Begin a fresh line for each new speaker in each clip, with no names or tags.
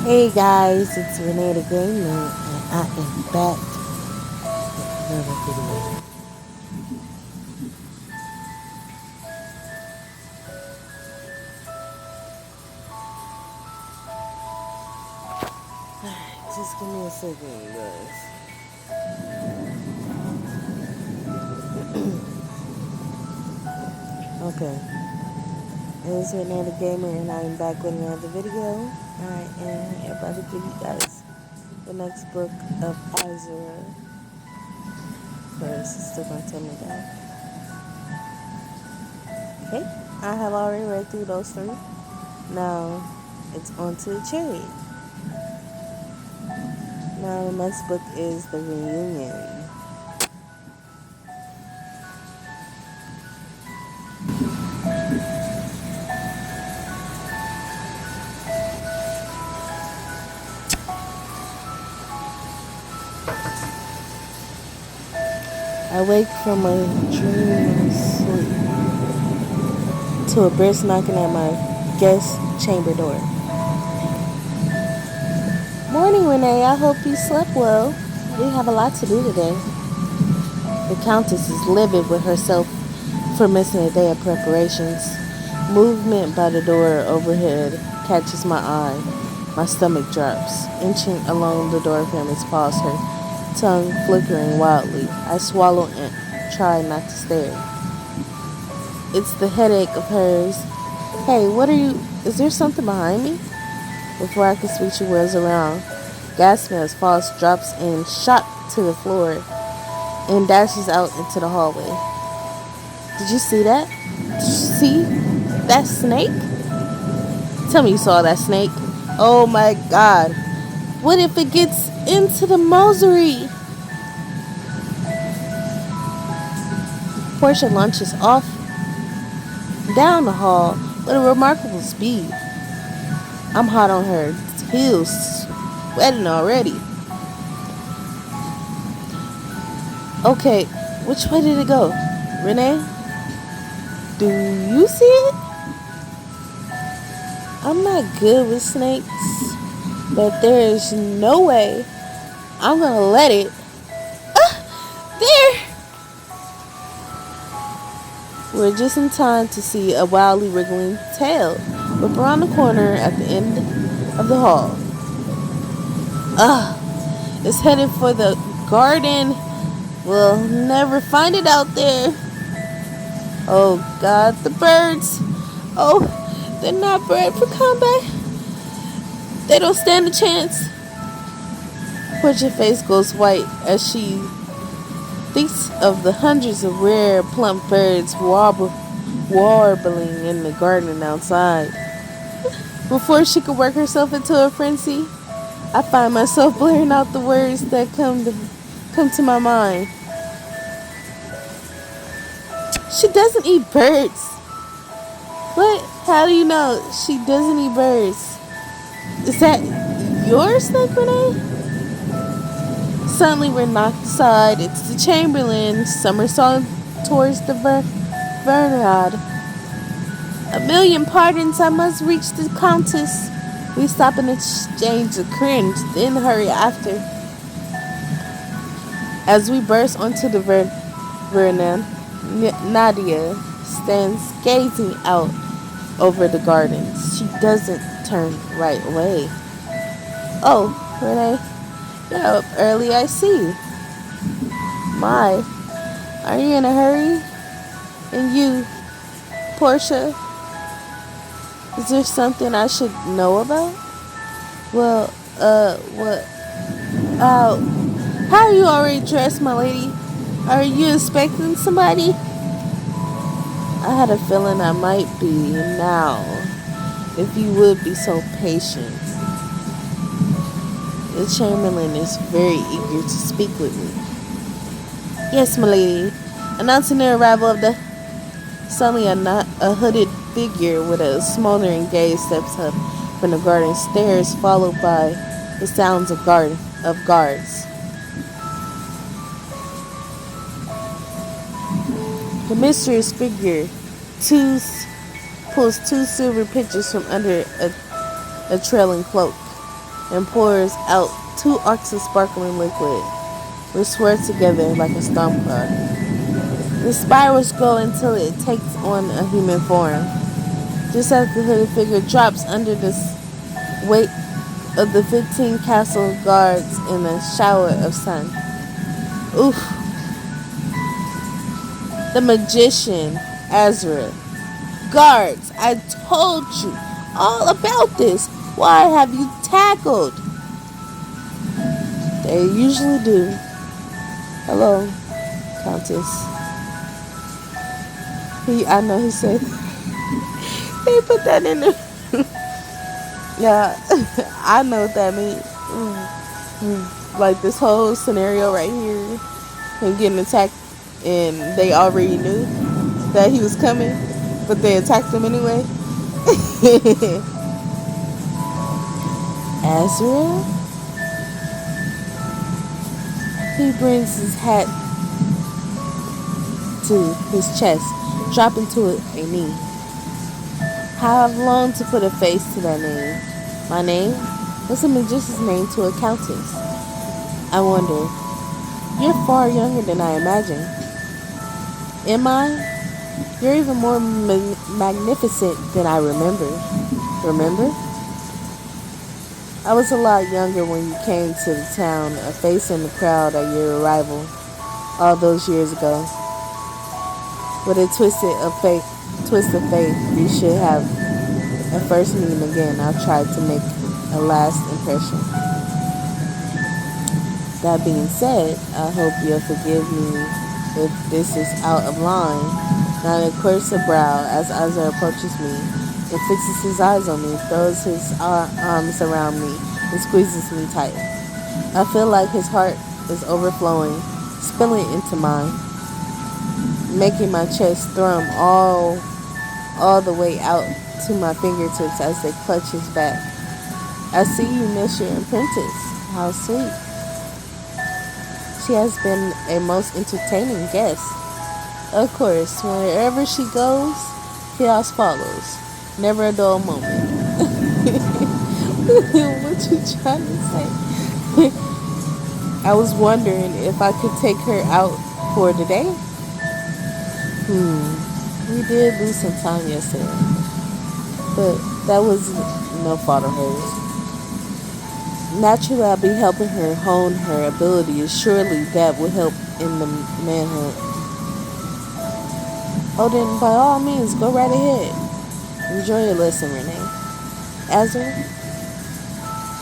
Hey guys, it's Renee the Gamer, and I am back with another video. Just give me a second, you guys. Okay, it's Renee the Gamer, and I am back with another video. I am about to give you guys the next book of Asra. First, it's still gonna tell me that. Okay, I have already read through those three. Now, it's on to the cherry. Now, the next book is The Reunion. I wake from a dreaming sleep to a brisk knocking at my guest chamber door. Morning, Renee. I hope you slept well. We have a lot to do today. The Countess is livid with herself for missing a day of preparations. Movement by the door overhead catches my eye. My stomach drops. Inching along the doorframe is paused, her tongue flickering wildly. I swallow and try not to stare. It's the headache of hers. Hey, what are you... Is there something behind me? Before I can speak, she whirls around. Gasping as Faust drops in, shot to the floor, and dashes out into the hallway. Did you see that? Did you see that snake? Tell me you saw that snake. Oh my god. What if it gets into the mausoleum? Portia launches off down the hall with a remarkable speed. I'm hot on her heels, sweating already. Okay, which way did it go? Renee? Do you see it? I'm not good with snakes, but there is no way I'm gonna let it. There! We're just in time to see a wildly wriggling tail whip around the corner at the end of the hall. It's headed for the garden. We'll never find it out there. Oh God, the birds. Oh, they're not bred for combat. They don't stand a chance. Portia's face goes white as she thinks of the hundreds of rare, plump birds warbling in the garden outside. Before she could work herself into a frenzy, I find myself blaring out the words that come to my mind. She doesn't eat birds. What? How do you know she doesn't eat birds? Is that your snake, Renee? Suddenly we're knocked aside. It's the Chamberlain, somersaulting towards the Vernard. A million pardons, I must reach the Countess. We stop and exchange a cringe, then hurry after. As we burst onto the Vernon, Nadia stands gazing out over the gardens. She doesn't turn right away. Oh, Renee, you're up early, I see. My, are you in a hurry? And you, Portia, is there something I should know about? Well, what? How are you already dressed, my lady? Are you expecting somebody? I had a feeling I might be now, if you would be so patient. The Chamberlain is very eager to speak with me. Yes, my lady. Announcing the arrival of the... Suddenly a hooded figure with a smoldering gaze steps up from the garden stairs, followed by the sounds of guards. The mysterious figure pulls two silver pitchers from under a trailing cloak. and pours out 2 arcs of sparkling liquid, which swirl together like a storm cloud. The spirals go until it takes on a human form. Just as the hooded figure drops under the weight of the 15 castle guards in a shower of sun. Oof. The magician, Asra. Guards, I told you all about this. Why have you tackled? They usually do. Hello, Countess. I know he said, they put that in there. Yeah, I know what that means. Like this whole scenario right here, him getting attacked, and they already knew that he was coming, but they attacked him anyway. Azrael? He brings his hat to his chest, dropping to a knee. How I've longed to put a face to that name. My name? What's a magician's name to a countess? I wonder. You're far younger than I imagined. Am I? You're even more magnificent than I remember. Remember? I was a lot younger when you came to the town, a face in the crowd at your arrival, all those years ago. With a twist of faith, we should have a first meeting again. I'll try to make a last impression. That being said, I hope you'll forgive me if this is out of line. Now he quirks a brow as Azar approaches me and fixes his eyes on me, throws his arms around me, and squeezes me tight. I feel like his heart is overflowing, spilling into mine, making my chest thrum all the way out to my fingertips as they clutch his back. I see you miss your apprentice. How sweet. She has been a most entertaining guest. Of course, wherever she goes, chaos follows. Never a dull moment. What you trying to say? I was wondering if I could take her out for today. We did lose some time yesterday, but that was no fault of hers. Naturally, I'll be helping her hone her abilities. Surely that will help in the manhunt. Oh, then by all means, go right ahead. Enjoy your lesson, Renee. Azra?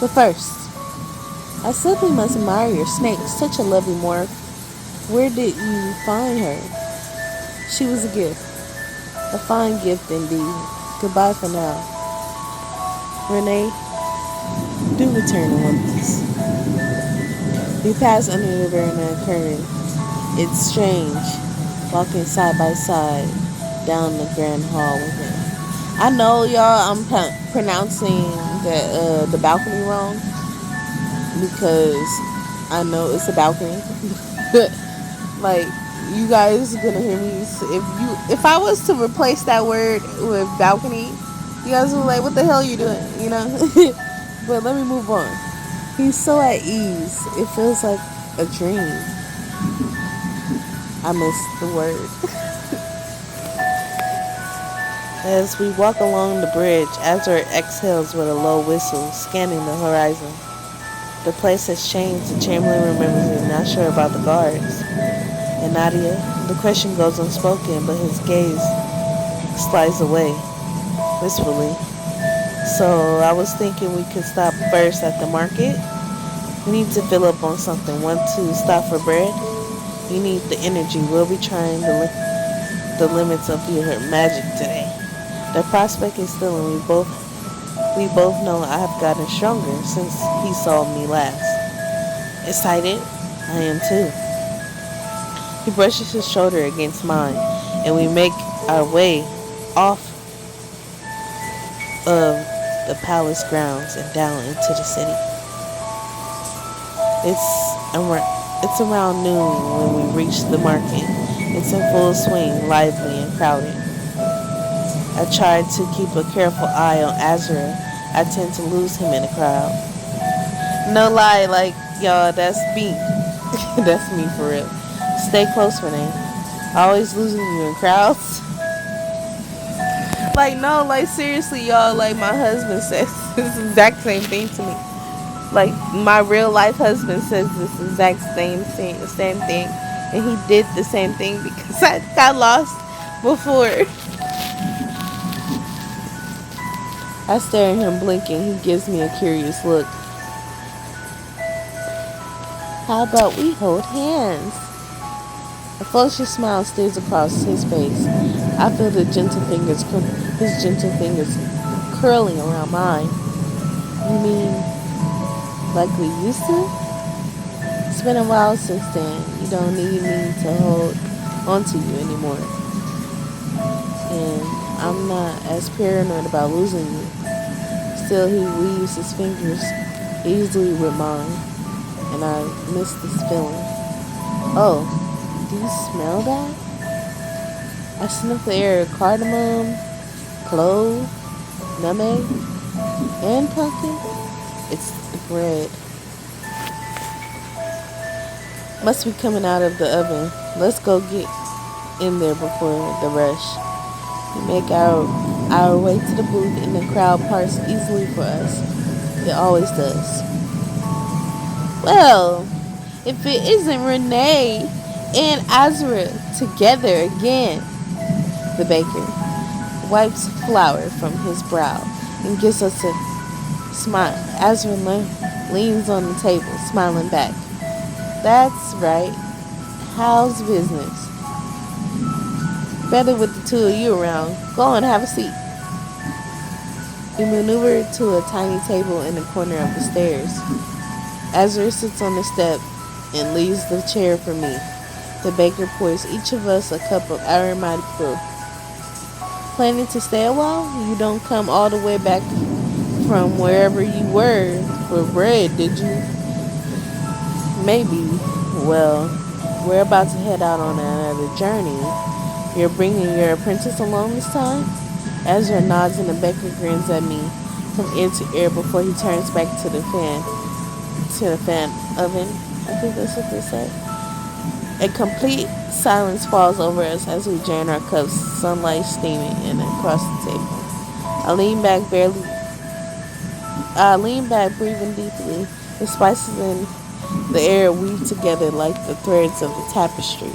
But first, I simply must admire your snake. Such a lovely morph. Where did you find her? She was a gift. A fine gift indeed. Goodbye for now. Renee, do return in one piece. We pass under the veranda curtain. It's strange, walking side by side down the grand hall with him. I know, y'all, I'm pronouncing the balcony wrong because I know it's a balcony. Like, you guys are gonna hear me. If I was to replace that word with balcony, you guys will be like, what the hell are you doing? You know? But let me move on. He's so at ease. It feels like a dream. I missed the word. As we walk along the bridge, Azra exhales with a low whistle, scanning the horizon. The place has changed. The Chamberlain remembers it, not sure about the guards. And Nadia, the question goes unspoken, but his gaze slides away, wistfully. So I was thinking we could stop first at the market. We need to fill up on something. Want to stop for bread? You need the energy. We'll be trying the limits of your magic today. The prospect is still, and we both know I have gotten stronger since he saw me last. Excited? I am too. He brushes his shoulder against mine, and we make our way off of the palace grounds and down into the city. It's around noon when we reach the market. It's in full swing, lively and crowded. I tried to keep a careful eye on Azra. I tend to lose him in the crowd. No lie, like, y'all, that's me. That's me for real. Stay close, Renee. Always losing you in crowds. Like, no, like, seriously, y'all, like, my husband says this exact same thing to me. Like, my real life husband says this exact same thing. And he did the same thing because I got lost before. I stare at him blinking. He gives me a curious look. How about we hold hands? A flushy smile stares across his face. I feel his gentle fingers curling around mine. You mean like we used to? It's been a while since then. You don't need me to hold onto you anymore. And I'm not as paranoid about losing you. Still, he weaves his fingers easily with mine, and I miss this feeling. Oh, do you smell that? I sniff the air of cardamom, clove, nutmeg, and pumpkin. It's the bread. Must be coming out of the oven. Let's go get in there before the rush. We make our way to the booth and the crowd parts easily for us. It always does. Well, if it isn't Rinaye and Asra together again, the baker wipes flour from his brow and gives us a smile. Asra leans on the table, smiling back. That's right. How's business? Better with the two of you around. Go and have a seat. We maneuver to a tiny table in the corner of the stairs. Azure sits on the step and leaves the chair for me. The baker pours each of us a cup of aromatic brew. Planning to stay a while? You don't come all the way back from wherever you were for bread, did you? Maybe. Well, we're about to head out on another journey. You're bringing your apprentice along this time? Ezra nods and the baker grins at me from ear to ear before he turns back to the fan oven. I think that's what they said. A complete silence falls over us as we drain our cups, sunlight steaming in across the table. I lean back, breathing deeply. The spices in the air weave together like the threads of a tapestry.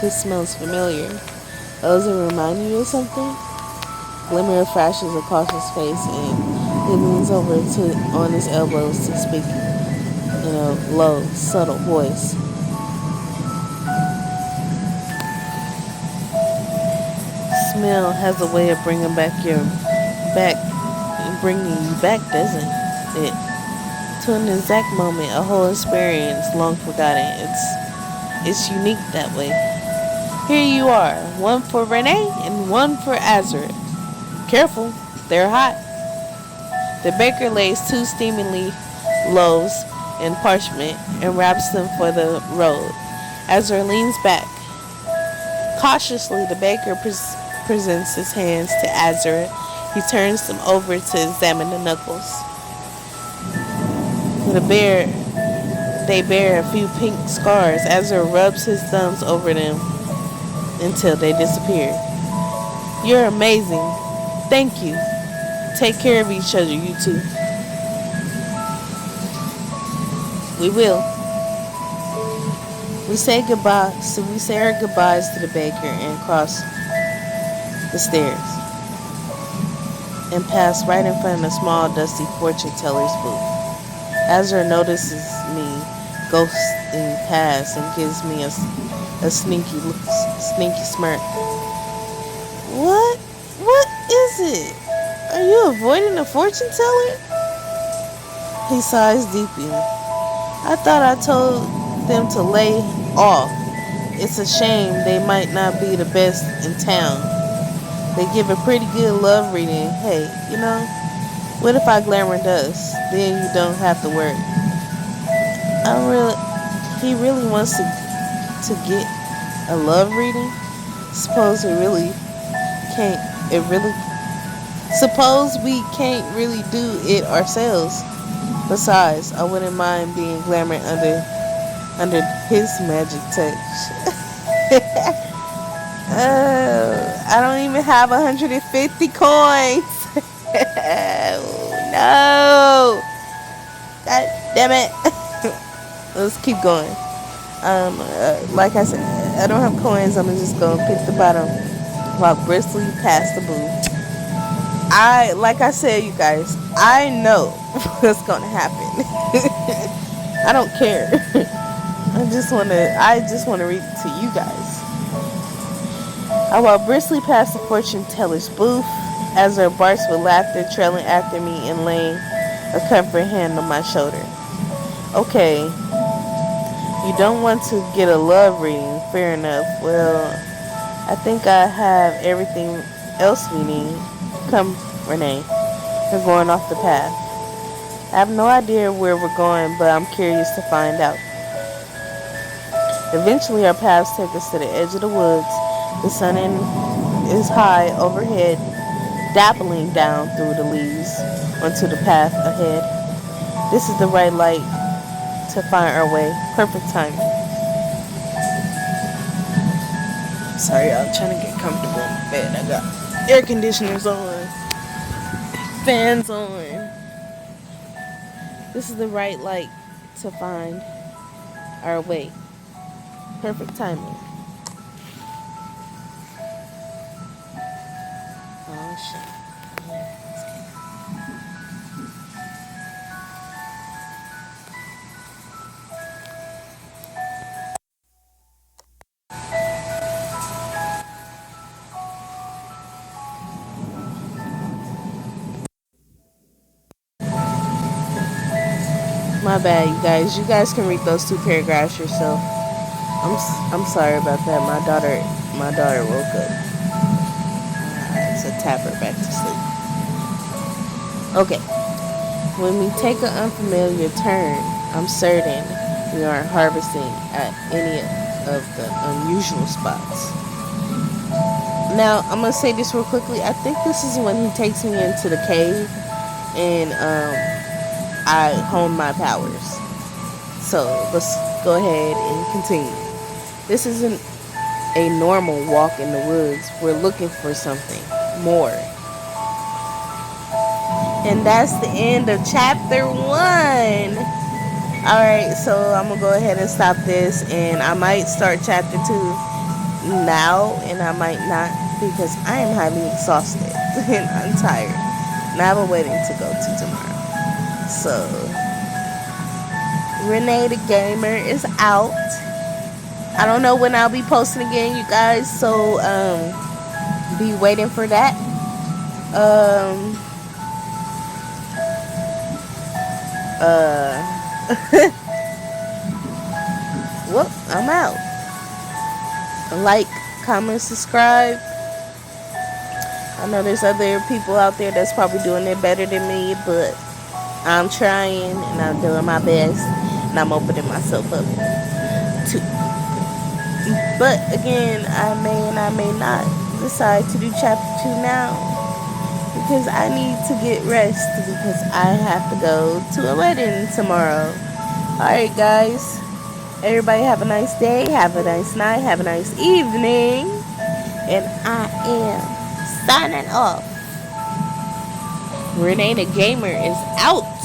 This smells familiar. Does it remind you of something? Glimmer flashes across his face and he leans over on his elbows to speak in a low, subtle voice. Smell has a way of bringing you back, doesn't it? To an exact moment, a whole experience long forgotten. It's unique that way. Here you are, one for Renee and one for Azra. Careful, they're hot. The baker lays 2 steamingly loaves in parchment and wraps them for the road. Azra leans back. Cautiously, the baker presents his hands to Azra. He turns them over to examine the knuckles. They bear a few pink scars. Azra rubs his thumbs over them until they disappear. You're amazing. Thank you. Take care of each other, you two. We will. We say goodbye. So we say our goodbyes to the baker and cross the stairs and pass right in front of a small, dusty fortune teller's booth. Azra notices me ghosting past and gives me a sneaky smirk. What? What is it? Are you avoiding a fortune teller? He sighs deeply. I thought I told them to lay off. It's a shame they might not be the best in town. They give a pretty good love reading. Hey, what if I glamour dust? Then you don't have to worry. He really wants to get a Suppose we can't really do it ourselves. Besides, I wouldn't mind being glamour under his magic touch. I don't even have 150 coins. Oh, no. God damn it. Let's keep going. Like I said, I don't have coins. I'm just gonna pick the bottom while briskly past the booth. Like I said, you guys, I know what's gonna happen. I don't care. I just wanna read it to you guys. I walked briskly past the fortune teller's booth as her barks with laughter trailing after me and laying a comforting hand on my shoulder. Okay, you don't want to get a love reading, fair enough. Well, I think I have everything else we need. Come, Renee, we're going off the path. I have no idea where we're going, but I'm curious to find out. Eventually, our paths take us to the edge of the woods. The sun is high overhead, dappling down through the leaves onto the path ahead. This is the right light to find our way. Perfect timing. Sorry, I'm trying to get comfortable in my bed. I got air conditioners on, fans on. This is the right light to find our way. Perfect timing. Oh shit. My bad, you guys. You guys can read those two paragraphs yourself. I'm sorry about that. My daughter woke up. So tap her back to sleep. Okay. When we take an unfamiliar turn, I'm certain we aren't harvesting at any of the unusual spots. Now, I'm gonna say this real quickly. I think this is when he takes me into the cave and I hone my powers. So let's go ahead and continue. This isn't a normal walk in the woods. We're looking for something more. And that's the end of chapter 1. Alright, so I'm going to go ahead and stop this. And I might start chapter 2 now. And I might not. Because I am highly exhausted. And I'm tired. And I have a wedding to go to tomorrow. So, Rinaye the Gamer is out. I don't know when I'll be posting again, you guys. So, be waiting for that. Well, I'm out. Like, comment, subscribe. I know there's other people out there that's probably doing it better than me, but I'm trying and I'm doing my best and I'm opening myself up to. But again, I may and I may not decide to do chapter 2 now because I need to get rest because I have to go to a wedding tomorrow. Alright guys, everybody have a nice day, have a nice night, have a nice evening, and I am signing off. Rinaye the Gamer is out.